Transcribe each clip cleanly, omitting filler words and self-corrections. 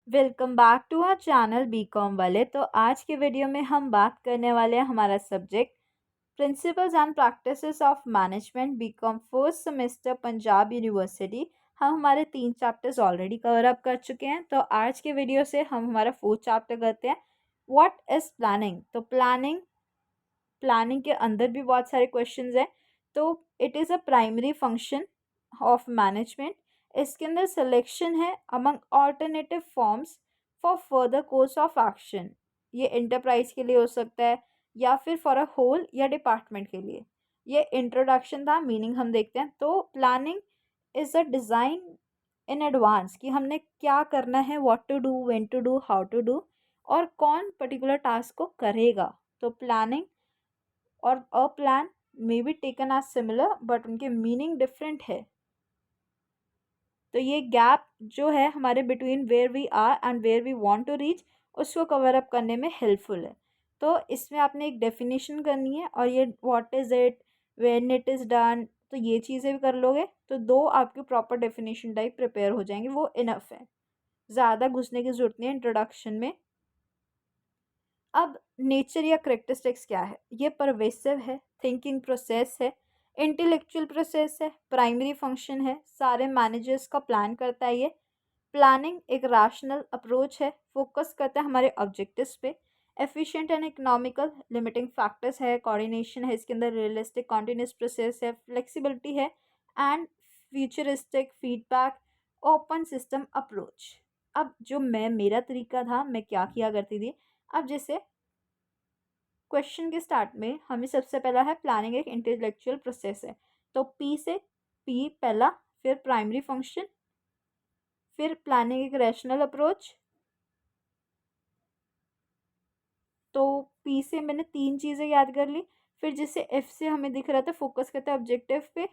Welcome back to our channel BCom वाले। तो आज के वीडियो में हम बात करने वाले हैं हमारा subject principles and practices of management BCom first semester Punjab University. हम हमारे 3 चैप्टर्स ऑलरेडी कवर अप कर चुके हैं, तो आज के वीडियो से हम हमारा 4th चैप्टर करते हैं, व्हाट इज प्लानिंग। तो प्लानिंग के अंदर भी बहुत सारे क्वेश्चंस हैं। तो it is a primary function of management. इसके अंदर सिलेक्शन है among alternative forms for further course of action. ये इंटरप्राइज के लिए हो सकता है या फिर फॉर अ होल या डिपार्टमेंट के लिए। ये इंट्रोडक्शन था, मीनिंग हम देखते हैं। तो planning is a design in advance कि हमने क्या करना है, what to do, when to do, how to do, और कौन पर्टिकुलर टास्क को करेगा। तो प्लानिंग और a plan may be taken as similar but उनके मीनिंग डिफरेंट है। तो ये गैप जो है हमारे between where we are and where we want to reach, उसको कवर अप करने में हेल्पफुल है। तो इसमें आपने एक डेफिनेशन करनी है और ये what is it, when it is done, तो ये चीज़ें भी कर लोगे तो दो आपके प्रॉपर डेफिनेशन टाइप प्रिपेयर हो जाएंगे, वो इनफ है। ज़्यादा घुसने की जरूरत नहीं है इंट्रोडक्शन में। अब नेचर या करेक्टरिस्टिक्स क्या है, ये परवेसिव है, थिंकिंग प्रोसेस है, इंटेलेक्चुअल प्रोसेस है, प्राइमरी फंक्शन है, सारे मैनेजर्स का प्लान करता है ये। प्लानिंग एक रैशनल अप्रोच है, फोकस करता है हमारे ऑब्जेक्टिव्स पे। Efficient and economical, limiting factors है, कोऑर्डिनेशन है इसके अंदर, रियलिस्टिक कॉन्टिन्यूस प्रोसेस है, फ्लेक्सिबिलिटी है, and futuristic feedback, open system approach. अब जो मेरा तरीका था, मैं क्या किया करती थी। अब जैसे क्वेश्चन के स्टार्ट में हमें सबसे पहला है प्लानिंग एक इंटेलेक्चुअल प्रोसेस है, तो पी पहला, फिर प्राइमरी फंक्शन, फिर प्लानिंग एक रैशनल अप्रोच। तो पी से मैंने 3 चीज़ें याद कर ली। फिर जैसे एफ से हमें दिख रहा था फोकस करता है ऑब्जेक्टिव पे,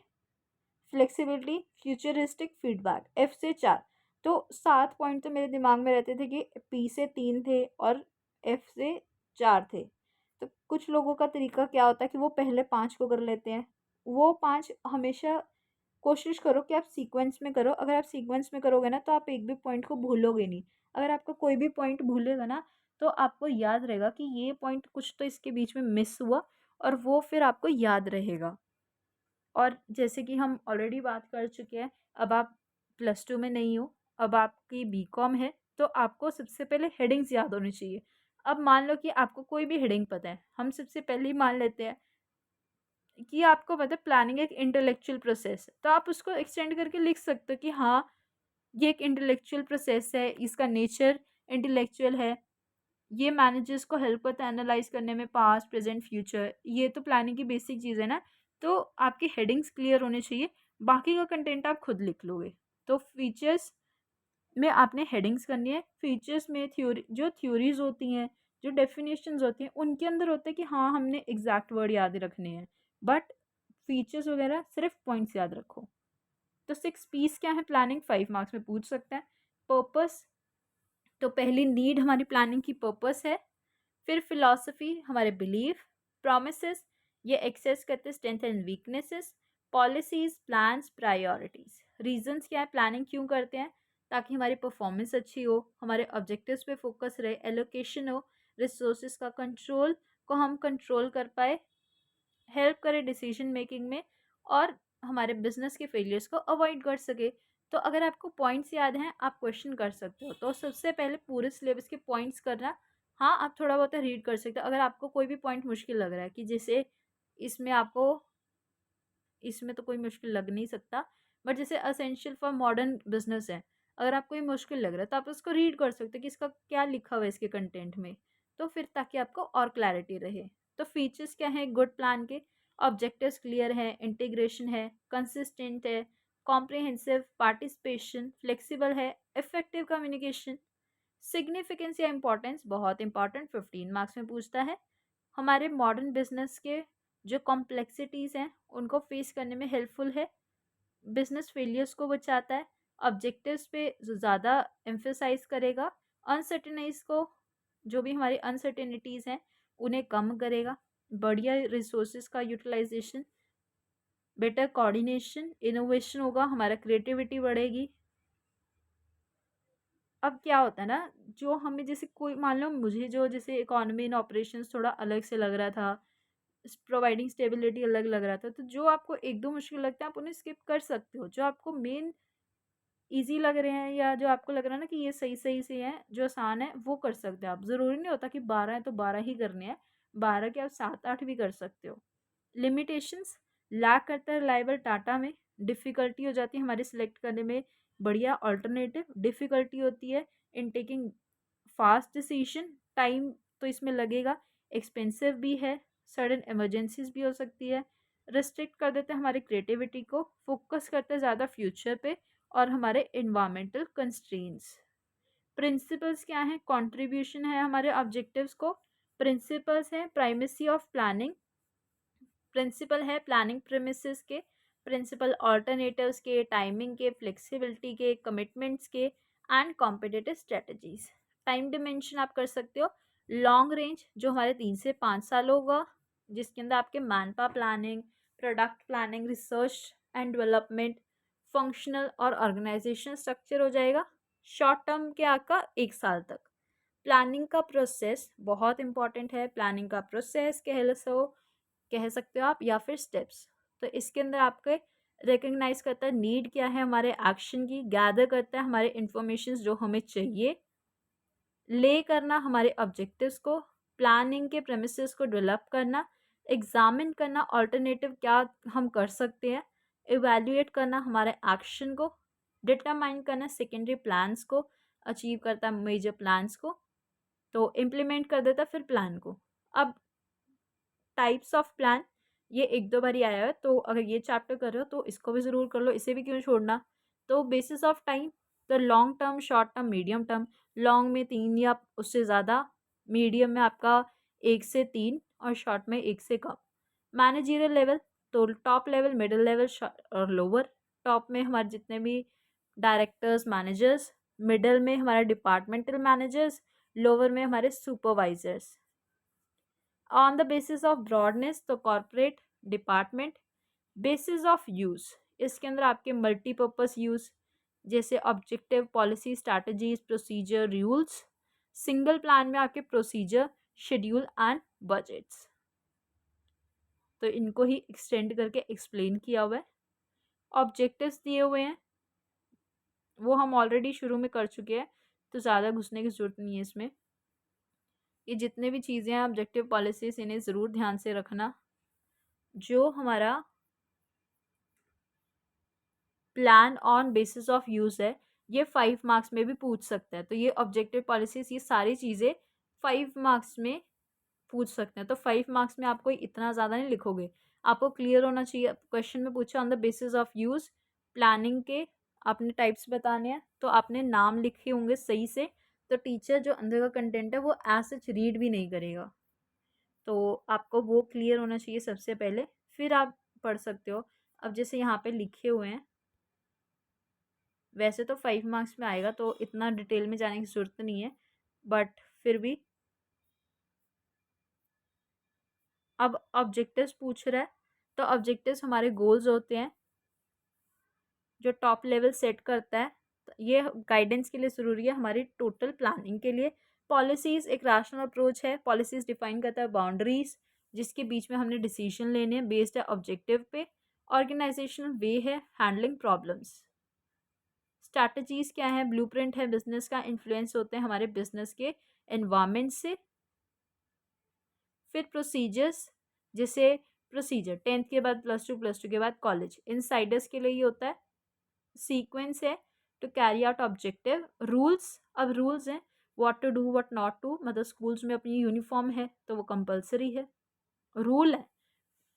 फ्लेक्सिबिलिटी, फ्यूचरिस्टिक, फीडबैक, एफ से 4। तो 7 पॉइंट तो मेरे दिमाग में रहते थे कि पी से 3 थे और एफ से 4 थे। तो कुछ लोगों का तरीका क्या होता है कि वो पहले 5 को कर लेते हैं। वो 5 हमेशा कोशिश करो कि आप सीक्वेंस में करो। अगर आप सीक्वेंस में करोगे ना तो आप एक भी पॉइंट को भूलोगे नहीं। अगर आपका कोई भी पॉइंट भूलेगा ना तो आपको याद रहेगा कि ये पॉइंट कुछ तो इसके बीच में मिस हुआ, और वो फिर आपको याद रहेगा। और जैसे कि हम ऑलरेडी बात कर चुके हैं, अब आप +2 में नहीं हो, अब आपकी बीकॉम है, तो आपको सबसे पहले हेडिंग्स याद होनी चाहिए। अब मान लो कि आपको कोई भी हेडिंग पता है, हम सबसे पहले ही मान लेते हैं कि आपको पता है प्लानिंग एक इंटेलेक्चुअल प्रोसेस है, तो आप उसको एक्सटेंड करके लिख सकते हो कि हाँ, ये एक इंटेलेक्चुअल प्रोसेस है, इसका नेचर इंटेलेक्चुअल है, ये मैनेजर्स को हेल्प करता है एनालाइज करने में पास्ट प्रेजेंट फ्यूचर। ये तो प्लानिंग की बेसिक चीज़ है ना। तो आपकी हेडिंग्स क्लियर होने चाहिए, बाकी का कंटेंट आप खुद लिख लोगे। तो फीचर्स में आपने हेडिंग्स करनी है। फीचर्स में थ्योरी, जो थ्योरीज होती हैं, जो डेफिनेशंस होती हैं, उनके अंदर होता है कि हाँ हमने एग्जैक्ट वर्ड याद रखने हैं, बट फीचर्स वगैरह सिर्फ पॉइंट्स याद रखो। तो 6 पीस क्या है, प्लानिंग 5 मार्क्स में पूछ सकता है। पर्पस, तो पहली नीड हमारी प्लानिंग की पर्पस है। फिर फिलॉसफी हमारे बिलीफ। प्रोमिसेस, ये एक्सेस करते strength and weaknesses. Policies, plans, priorities. Reasons क्या है, प्लानिंग क्यों करते हैं, ताकि हमारी परफॉर्मेंस अच्छी हो, हमारे ऑब्जेक्टिव्स पे फोकस रहे, एलोकेशन हो, रिसोर्सेज का कंट्रोल को हम कंट्रोल कर पाए, हेल्प करे डिसीजन मेकिंग में, और हमारे बिजनेस के फेलियर्स को अवॉइड कर सके। तो अगर आपको पॉइंट्स याद हैं आप क्वेश्चन कर सकते हो। तो सबसे पहले पूरे सिलेबस के पॉइंट्स करना। हाँ, आप थोड़ा बहुत रीड कर सकते हो अगर आपको कोई भी पॉइंट मुश्किल लग रहा है, कि जैसे इसमें आपको, इसमें तो कोई मुश्किल लग नहीं सकता, बट जैसे असेंशियल फॉर मॉडर्न बिजनेस है, अगर आपको ये मुश्किल लग रहा है तो आप उसको रीड कर सकते हो कि इसका क्या लिखा हुआ है इसके कंटेंट में। तो फिर ताकि आपको और क्लैरिटी रहे। तो फीचर्स क्या है गुड प्लान के, ऑब्जेक्टिव्स क्लियर है, इंटीग्रेशन है, कंसिस्टेंट है, कॉम्प्रिहेंसिव, पार्टिसिपेशन, फ्लेक्सिबल है, इफेक्टिव कम्युनिकेशन। सिग्निफिकेंस या इंपॉर्टेंस, बहुत इंपॉर्टेंट, 15 मार्क्स में पूछता है। हमारे मॉडर्न बिजनेस के जो कॉम्प्लेक्सिटीज़ हैं उनको फेस करने में हेल्पफुल है, बिजनेस फेलियर्स को बचाता है, ऑब्जेक्टिव्स पे ज़्यादा एम्फेसाइज करेगा, अनसर्टेनिटीज़ को, जो भी हमारी अनसर्टेनिटीज़ हैं उन्हें कम करेगा, बढ़िया रिसोर्सेज का यूटिलाइजेशन, बेटर कोऑर्डिनेशन, इनोवेशन होगा, हमारा क्रिएटिविटी बढ़ेगी। अब क्या होता है ना, जो हमें जैसे कोई मान लो मुझे जो जैसे इकोनॉमी एंड ऑपरेशंस थोड़ा अलग से लग रहा था, प्रोवाइडिंग स्टेबिलिटी अलग लग रहा था, तो जो आपको एक दो मुश्किल लगता है आप उन्हें स्किप कर सकते हो। जो आपको मेन ईज़ी लग रहे हैं या जो आपको लग रहा है ना कि ये सही-सही से हैं, जो आसान है वो कर सकते हो आप। ज़रूरी नहीं होता कि 12 है तो 12 ही करने हैं, 12 के आप 7-8 भी कर सकते हो। लिमिटेशंस, लैक करता है रिलायबल डाटा में, डिफ़िकल्टी हो जाती है हमारे सिलेक्ट करने में बढ़िया अल्टरनेटिव, डिफ़िकल्टी होती है in taking fast decision, time तो इसमें लगेगा, एक्सपेंसिव भी है, सडन इमरजेंसीज भी हो सकती है, रिस्ट्रिक्ट कर देते हैं हमारी क्रिएटिविटी को, फोकस करते हैं ज़्यादा फ्यूचर पे और हमारे इन्वायरमेंटल कंस्ट्रेंट्स। प्रिंसिपल्स क्या हैं, कंट्रीब्यूशन है हमारे ऑब्जेक्टिव्स को, प्रिंसिपल्स हैं प्राइमेसी ऑफ प्लानिंग, प्रिंसिपल है प्लानिंग प्रेमिसेस के, प्रिंसिपल ऑल्टरनेटिव्स के, टाइमिंग के, फ्लेक्सिबिलिटी के, कमिटमेंट्स के and competitive strategies. Time dimension आप कर सकते हो लॉन्ग रेंज जो हमारे 3 से 5 साल होगा, जिसके अंदर आपके man power planning, product planning, research and development, functional और ऑर्गेनाइजेशन स्ट्रक्चर हो जाएगा। शॉर्ट टर्म के आपका 1 साल तक। प्लानिंग का प्रोसेस बहुत इंपॉर्टेंट है, प्लानिंग का प्रोसेस कह सकते हो आप या फिर स्टेप्स। तो इसके अंदर आपके रिकग्नाइज करता है नीड क्या है हमारे एक्शन की, गैदर करता है हमारे इंफॉर्मेशन जो हमें चाहिए, ले करना हमारे ऑब्जेक्टिव्स को, प्लानिंग के प्रेमिसेस को डेवलप करना, एग्जामिन करना अल्टरनेटिव क्या हम कर सकते हैं, इवेल्युएट करना हमारे एक्शन को, डिटरमाइन करना सेकेंडरी प्लान्स को, अचीव करता है मेजर प्लान्स को, तो इम्प्लीमेंट कर देता फिर प्लान को। अब टाइप्स ऑफ प्लान ये एक दो बार ही आया है, तो अगर ये चैप्टर कर रहे हो तो इसको भी ज़रूर कर लो, इसे भी क्यों छोड़ना। तो बेसिस ऑफ टाइम, तो long term, short term, medium term. Long में 3 या उससे ज़्यादा, मीडियम में आपका 1 से 3 और शॉर्ट में 1 से कम। मैनेजरियल लेवल, तो टॉप लेवल, मिडिल लेवल और लोअर। टॉप में हमारे जितने भी डायरेक्टर्स, मैनेजर्स, मिडल में हमारे डिपार्टमेंटल मैनेजर्स, लोअर में हमारे supervisors. On the basis of broadness, तो corporate, department. Basis of use, इसके अंदर आपके मल्टीपर्पज़ यूज़ जैसे objective, policy, strategies, procedure, rules. Single plan में आपके प्रोसीजर, शेड्यूल एंड बजट्स। तो इनको ही एक्सटेंड करके एक्सप्लेन किया हुआ है। ऑब्जेक्टिव्स दिए हुए हैं, वो हम ऑलरेडी शुरू में कर चुके हैं, तो ज़्यादा घुसने की ज़रूरत नहीं है इसमें। ये जितने भी चीज़ें हैं ऑब्जेक्टिव पॉलिसीज, इन्हें ज़रूर ध्यान से रखना। जो हमारा plan on basis of use है, ये 5 मार्क्स में भी पूछ सकता है। तो ये ऑब्जेक्टिव पॉलिसीज, ये सारी चीज़ें 5 मार्क्स में पूछ सकते हैं। तो 5 मार्क्स में आप कोई इतना ज़्यादा नहीं लिखोगे, आपको क्लियर होना चाहिए। क्वेश्चन में पूछा on the basis of use, planning के आपने टाइप्स बताने हैं, तो आपने नाम लिखे होंगे सही से, तो टीचर जो अंदर का कंटेंट है वो एज सच रीड भी नहीं करेगा। तो आपको वो क्लियर होना चाहिए सबसे पहले, फिर आप पढ़ सकते हो। अब जैसे यहाँ पे लिखे हुए हैं, वैसे तो 5 मार्क्स में आएगा, तो इतना डिटेल में जाने की ज़रूरत नहीं है, बट फिर भी अब ऑब्जेक्टिव्स पूछ रहा है, तो ऑब्जेक्टिव्स हमारे गोल्स होते हैं जो टॉप लेवल सेट करता है। तो ये गाइडेंस के लिए ज़रूरी है हमारी टोटल प्लानिंग के लिए। पॉलिसीज़ एक रैशनल अप्रोच है, पॉलिसीज़ डिफाइन करता है बाउंड्रीज जिसके बीच में हमने डिसीजन लेने हैं बेस्ड है ऑब्जेक्टिव पे। ऑर्गेनाइजेशनल वे है हैंडलिंग प्रॉब्लम्स। स्ट्रैटेजीज क्या है, ब्लूप्रिंट है बिजनेस का, इन्फ्लुएंस होते हैं हमारे बिजनेस के एनवायरनमेंट से। फिर प्रोसीजर्स, जैसे प्रोसीजर 10th के बाद +2 के बाद कॉलेज, इनसाइडर्स के लिए ये होता है। सीक्वेंस है to carry out objective. Rules, अब रूल्स हैं what to do what not to, मतलब स्कूल्स में अपनी यूनिफॉर्म है तो वो कंपलसरी है, रूल है।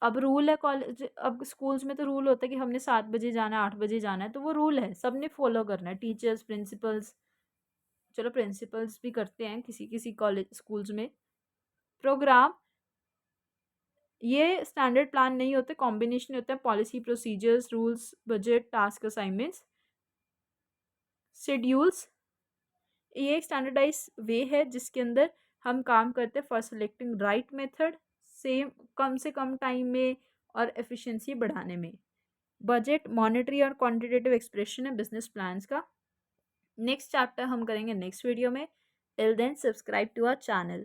अब रूल है कॉलेज, अब स्कूल्स में तो रूल होता है कि हमने 7 बजे जाना है, 8 बजे जाना है, तो वो रूल है, सबने फॉलो करना है, टीचर्स, प्रिंसिपल्स। चलो प्रिंसिपल्स भी करते हैं किसी किसी कॉलेज स्कूल्स में। प्रोग्राम, ये स्टैंडर्ड प्लान नहीं होते, कॉम्बिनेशन होता है policy, procedures, rules, budget, task assignments. Schedules, ये एक स्टैंडर्डाइज वे है जिसके अंदर हम काम करते हैं for selecting right method, same कम से कम टाइम में और एफिशिएंसी बढ़ाने में। बजट मॉनेटरी और क्वांटिटेटिव एक्सप्रेशन है बिजनेस प्लान्स का। नेक्स्ट चैप्टर हम करेंगे नेक्स्ट वीडियो में। Till then subscribe to our channel.